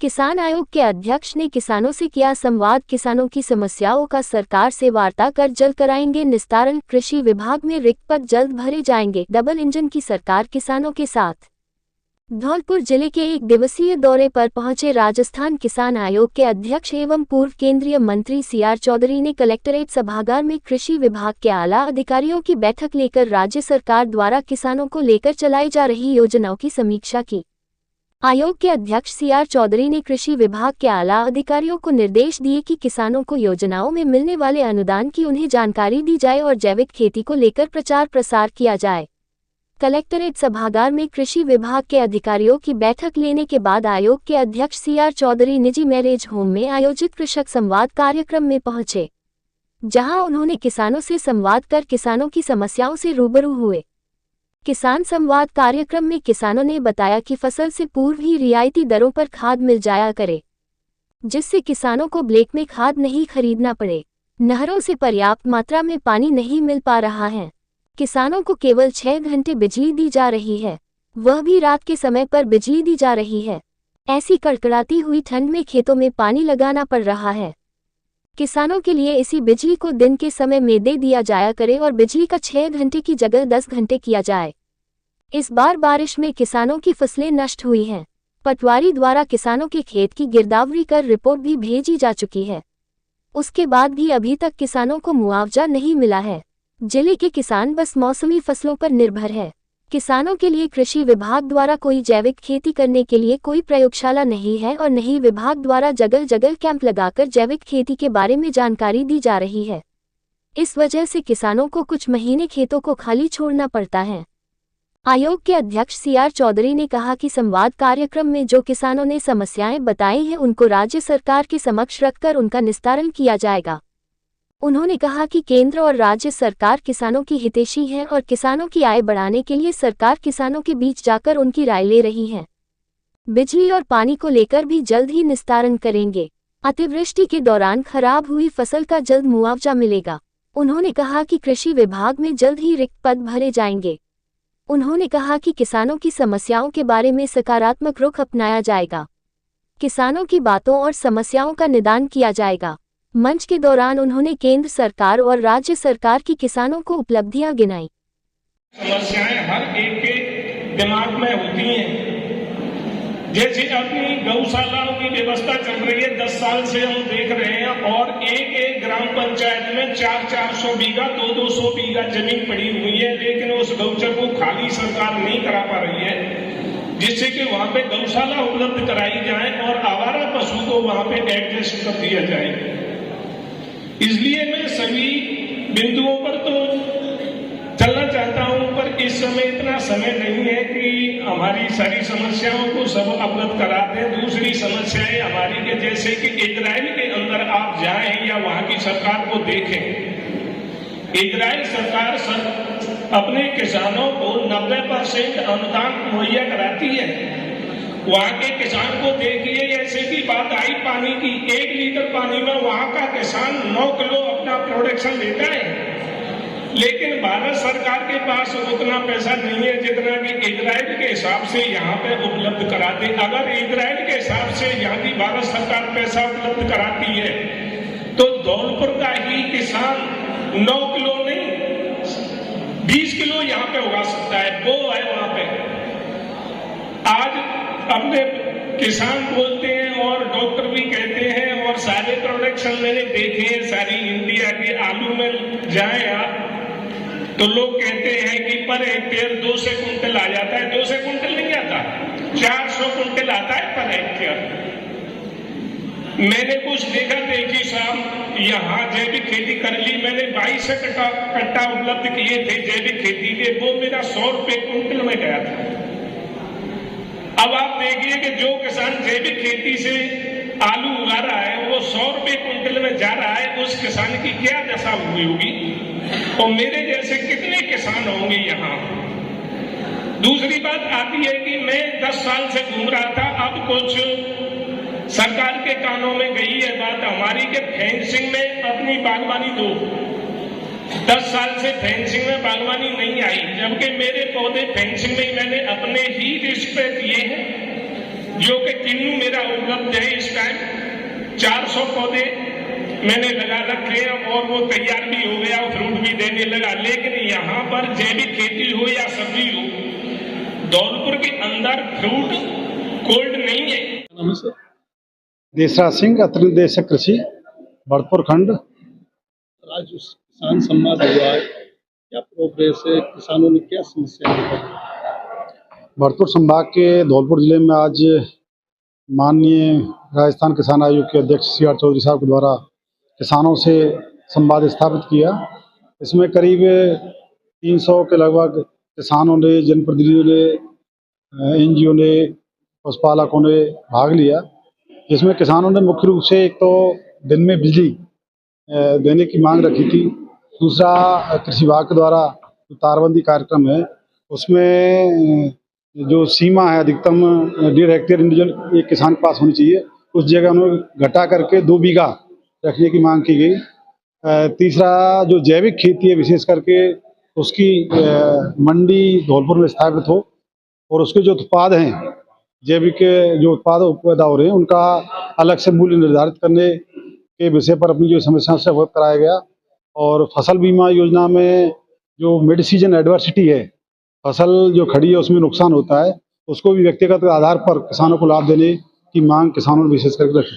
किसान आयोग के अध्यक्ष ने किसानों से किया संवाद। किसानों की समस्याओं का सरकार से वार्ता कर जल्द कराएंगे निस्तारण। कृषि विभाग में रिक्त पद जल्द भरे जाएंगे। डबल इंजन की सरकार किसानों के साथ। धौलपुर जिले के एक दिवसीय दौरे पर पहुंचे राजस्थान किसान आयोग के अध्यक्ष एवं पूर्व केंद्रीय मंत्री सीआर चौधरी ने कलेक्ट्रेट सभागार में कृषि विभाग के आला अधिकारियों की बैठक लेकर राज्य सरकार द्वारा किसानों को लेकर चलाई जा रही योजनाओं की समीक्षा की। आयोग के अध्यक्ष सीआर चौधरी ने कृषि विभाग के आला अधिकारियों को निर्देश दिए कि किसानों को योजनाओं में मिलने वाले अनुदान की उन्हें जानकारी दी जाए और जैविक खेती को लेकर प्रचार प्रसार किया जाए। कलेक्ट्रेट सभागार में कृषि विभाग के अधिकारियों की बैठक लेने के बाद आयोग के अध्यक्ष सीआर चौधरी निजी मैरिज होम में आयोजित कृषक संवाद कार्यक्रम में पहुंचे, जहां उन्होंने किसानों से संवाद कर किसानों की समस्याओं से रूबरू हुए। किसान संवाद कार्यक्रम में किसानों ने बताया कि फसल से पूर्व ही रियायती दरों पर खाद मिल जाया करे, जिससे किसानों को ब्लैक में खाद नहीं खरीदना पड़े। नहरों से पर्याप्त मात्रा में पानी नहीं मिल पा रहा है। किसानों को केवल 6 घंटे बिजली दी जा रही है, वह भी रात के समय पर बिजली दी जा रही है। ऐसी कड़कड़ाती हुई ठंड में खेतों में पानी लगाना पड़ रहा है। किसानों के लिए इसी बिजली को दिन के समय में दे दिया जाया करे और बिजली का 6 घंटे की जगह 10 घंटे किया जाए। इस बार बारिश में किसानों की फसलें नष्ट हुई हैं। पटवारी द्वारा किसानों के खेत की गिरदावरी कर रिपोर्ट भी भेजी जा चुकी है। उसके बाद भी अभी तक किसानों को मुआवजा नहीं मिला है। जिले के किसान बस मौसमी फसलों पर निर्भर है। किसानों के लिए कृषि विभाग द्वारा कोई जैविक खेती करने के लिए कोई प्रयोगशाला नहीं है और नहीं विभाग द्वारा जगह जगह कैंप लगाकर जैविक खेती के बारे में जानकारी दी जा रही है। इस वजह से किसानों को कुछ महीने खेतों को खाली छोड़ना पड़ता है। आयोग के अध्यक्ष सीआर चौधरी ने कहा कि संवाद कार्यक्रम में जो किसानों ने समस्याएं बताई हैं उनको राज्य सरकार के समक्ष रखकर उनका निस्तारण किया जाएगा। उन्होंने कहा कि केंद्र और राज्य सरकार किसानों की हितैषी है और किसानों की आय बढ़ाने के लिए सरकार किसानों के बीच जाकर उनकी राय ले रही है। बिजली और पानी को लेकर भी जल्द ही निस्तारण करेंगे। अतिवृष्टि के दौरान खराब हुई फसल का जल्द मुआवजा मिलेगा। उन्होंने कहा कि कृषि विभाग में जल्द ही रिक्त पद भरे जाएंगे। उन्होंने कहा कि किसानों की समस्याओं के बारे में सकारात्मक रुख अपनाया जाएगा। किसानों की बातों और समस्याओं का निदान किया जाएगा। मंच के दौरान उन्होंने केंद्र सरकार और राज्य सरकार की किसानों को उपलब्धियां गिनाई। समस्याएं हर एक के दिमाग में होती हैं। जैसे अपनी गौशालाओं की व्यवस्था चल रही है, 10 साल से हम देख रहे हैं और एक एक ग्राम पंचायत में 400-400 बीघा 200-200 बीघा जमीन पड़ी हुई है, लेकिन उस गौचर को खाली सरकार नहीं करा पा रही है, जिससे कि वहां पे गौशाला उपलब्ध कराई जाए और आवारा पशु को वहां पे एडजस्ट कर दिया जाए। इसलिए मैं सभी बिंदुओं पर तो चलना चाहता हूं, पर इस समय इतना समय नहीं है कि हमारी सारी समस्याओं को सब अवगत करा दें। दूसरी समस्याएं हमारी के जैसे कि इजराइल के अंदर आप जाएं या वहां की सरकार को देखें। इजराइल सरकार अपने किसानों को 90% अनुदान मुहैया कराती है। वहां के किसान को देखिए, ऐसे की बात आई पानी की, 1 लीटर पानी में वहां का किसान 9 किलो अपना प्रोडक्शन लेता है, लेकिन भारत सरकार के पास उतना पैसा नहीं है जितना कि इजराइल के हिसाब से यहाँ पे उपलब्ध कराते। अगर इजराइल के हिसाब से यहाँ की भारत सरकार पैसा उपलब्ध कराती है तो धौलपुर का ही किसान 9 किलो नहीं 20 किलो यहाँ पे उगा सकता है। वो है वहां पे। आज अपने किसान बोलते हैं और डॉक्टर भी कहते हैं और सारे प्रोडक्शन मैंने देखे हैं सारी इंडिया के। आलू में जाए आप तो लोग कहते हैं कि पर हेक्टेयर 200 कुंटल आ जाता है। 200 कुंटल नहीं आता, 400 कुंटल आता है पर हेक्टेयर। मैंने कुछ देखा देखी शाम यहाँ जैविक खेती कर ली। मैंने 22 कट्टा उपलब्ध किए थे जैविक खेती के, वो मेरा 100 रुपए कुंटल में गया था। अब आप देखिए कि जो किसान जैविक खेती से आलू उगा रहा है वो 100 रुपए कुंटल में जा रहा है, उस किसान की क्या दशा हुई होगी और मेरे जैसे कितने किसान होंगे यहाँ। दूसरी बात आती है कि मैं 10 साल से घूम रहा था, अब कुछ सरकार के कानों में गई है बात हमारी के फेंसिंग में अपनी बागवानी दो। 10 साल से फेंसिंग में बागवानी नहीं आई, जबकि मेरे पौधे फेंसिंग में मैंने अपने ही रिस्क पे दिए हैं। जो कि किन्नू मेरा उपलब्ध है इस टाइम 400 पौधे मैंने लगा रखे हैं और वो तैयार भी हो गया, फ्रूट भी देने लगा। लेकिन यहाँ पर जैविक खेती हो या सब्जी हो, धौलपुर के अंदर फ्रूट कोल्ड नहीं है। नमस्ते। देसराज सिंह, अतिरिक्त निदेशक कृषि, भरतपुर खंड। आज किसान संवाद हुआ है, क्या प्रोग्रेस है, किसानों ने क्या समस्या है? भरतपुर संभाग के धौलपुर जिले में आज माननीय राजस्थान किसान आयोग के अध्यक्ष CR चौधरी साहब के द्वारा किसानों से संवाद स्थापित किया। इसमें करीब 300 के लगभग किसानों ने, जनप्रतिनिधियों ने, NGO ने, पशुपालकों ने भाग लिया, जिसमें किसानों ने मुख्य रूप से एक तो दिन में बिजली देने की मांग रखी थी। दूसरा, कृषि विभाग के द्वारा जो तारबंदी कार्यक्रम है उसमें जो सीमा है अधिकतम 1.5 हेक्टेयर इंडिविजुअल एक किसान के पास होनी चाहिए, उस जगह उन्होंने घटा करके 2 बीघा रखने की मांग की गई। तीसरा, जो जैविक खेती है विशेष करके उसकी मंडी धौलपुर में स्थापित हो और उसके जो उत्पाद हैं, जैविक जो उत्पाद पैदा हो रहे हैं उनका अलग से मूल्य निर्धारित करने के विषय पर अपनी जो समस्या से अवगत कराया गया। और फसल बीमा योजना में जो मिड सीजन एडवर्सिटी है, फसल जो खड़ी है उसमें नुकसान होता है, उसको भी व्यक्तिगत आधार पर किसानों को लाभ देने की मांग किसानों ने विशेष करके रखी।